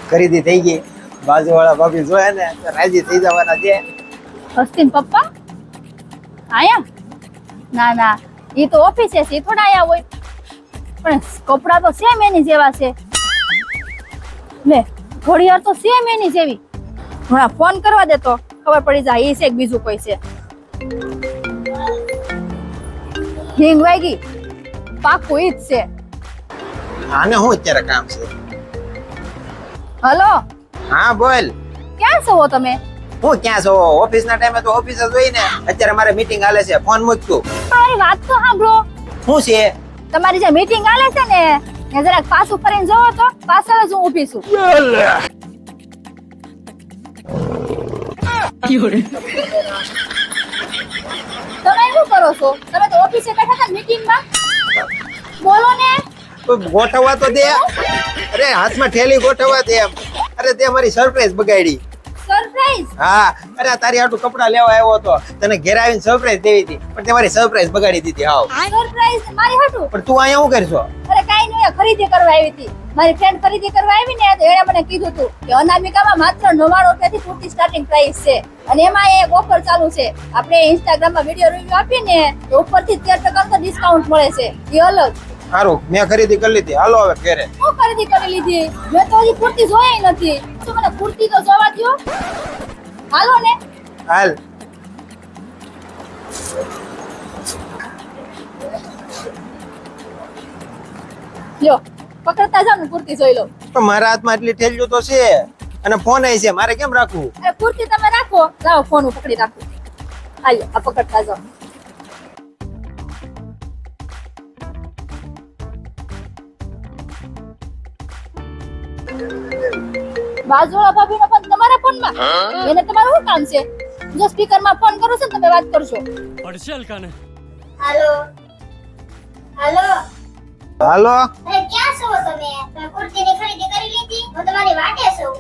ખરીદી થઈ ગઈ. બાજુવાળા ભાભી જોયા ને તો રાજી થઈ જવાના છે. હસ્તીન પપ્પા આયા? ના ના, ઈ તો ઓફિસે છે, ઈ થોડા આયા હોય. પણ કપડા તો સેમ એની જેવા છે. લે, ઘડિયાળ તો સેમ એની જેવી. હમણાં ફોન કરવા દે તો ખબર પડી જાય ઈ છે કે બીજું કોઈ છે. હિંગ વાગી, પાકું ઈ જ છે. આને શું અત્યારે કામ છે? હલો, હા બોલ. ક્યાં છો તમે? હું ક્યાં છો? ઓફિસ ના ટાઈમે તો ઓફિસ જ હોય ને. અત્યારે મારે મીટિંગ હાલે છે, ફોન મૂક તું. મારી વાત તો સાંભળો. શું છે? તમારી જે મીટિંગ હાલે છે ને એ જરાક પાછું ફરીને જોવો તો. પાછળ જ હું ઊભી છું. તમે શું કરો છો? તમે તો ઓફિસે બેઠા હતા મીટિંગમાં. બોલો ને. ગોઠવવા તો દે. અરે હાથમાં ઠેલી ગોઠવવા દે એમ. અરે તે મારી સરપ્રાઈઝ બગાડી. સરપ્રાઈઝ? હા, અરે તારી આટલું કપડા લેવા આવ્યો હતો, તને ઘેર આવીને સરપ્રાઈઝ દેવી હતી, પણ તે મારી સરપ્રાઈઝ બગાડી દીધી. હાવ સરપ્રાઈઝ મારી હાટુ? પણ તું અહીંયા શું કરશો? અરે કાઈ નહીં, ખરીદી કરવા આવી હતી. મારી ફ્રેન્ડ ખરીદી કરવા આવી ને તો એણે મને કીધું હતું કે અનામિકામાં માત્ર 99 રૂપિયાથી કુર્તી સ્ટાર્ટિંગ પ્રાઇસ છે અને એમાં એક ઓફર ચાલુ છે. આપણે ઇન્સ્ટાગ્રામમાં વિડિયો રિવ્યુ આપીએ ને તો ઉપરથી 13% તો ડિસ્કાઉન્ટ મળે છે. એ અલગ. સારું, મેં ખરીદી કરી લીધી. હાલો હવે ઘરે. હું ખરીદી કરી લીધી? મેં તો હજી કુર્તી જોઈ નથી. તો મને કુર્તી તો જોવા દ્યો. હાલો ને. હાલ. લ્યો, પકડતા જાવ ને કુર્તી જોઈ લો. પણ મારા હાથમાં એટલી ઠેલ્યું તો છે અને ફોન અહીં છે, મારે કેમ રાખવું? અરે કુર્તી તમે રાખો, લાવો ફોન પકડી રાખો. હાલો, આ પકડતા જાવ. બાજુવાળા ભાભીનો ફોન તમારા ફોનમાં? એને તમારું શું કામ છે? જો સ્પીકરમાં ફોન કરું છું ને તમે વાત કરશો. પડશે હલકાને. હાલો હાલો. હાલો. અરે ક્યાં છો તમે? તમે કુર્તીની ખરીદી કરી લીધી? હું તમારી વાટે છું.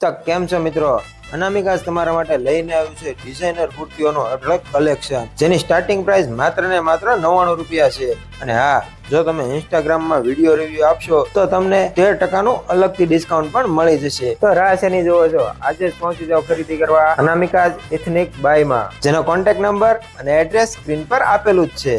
તો કેમ છો મિત્રો? અનામિકા તમારા માટે લઈને આવ્યું છે ડિઝાઇનર કુર્તીઓનો અઢળક કલેક્શન, જેની સ્ટાર્ટિંગ પ્રાઇસ માત્ર ને માત્ર 99 રૂપિયા છે. અને હા, જો તમે ઇન્સ્ટાગ્રામમાં વિડીયો રિવ્યુ આપશો તો તમને 13% નું અલગથી ડિસ્કાઉન્ટ પણ મળી જશે. તો રાહ શેની જોવો છો? આજે જ પહોંચી જાઓ ખરીદી કરવા અનામિકા એથનિક બાયમાં, જેનો કોન્ટેક્ટ નંબર અને એડ્રેસ સ્ક્રીન પર આપેલું જ છે.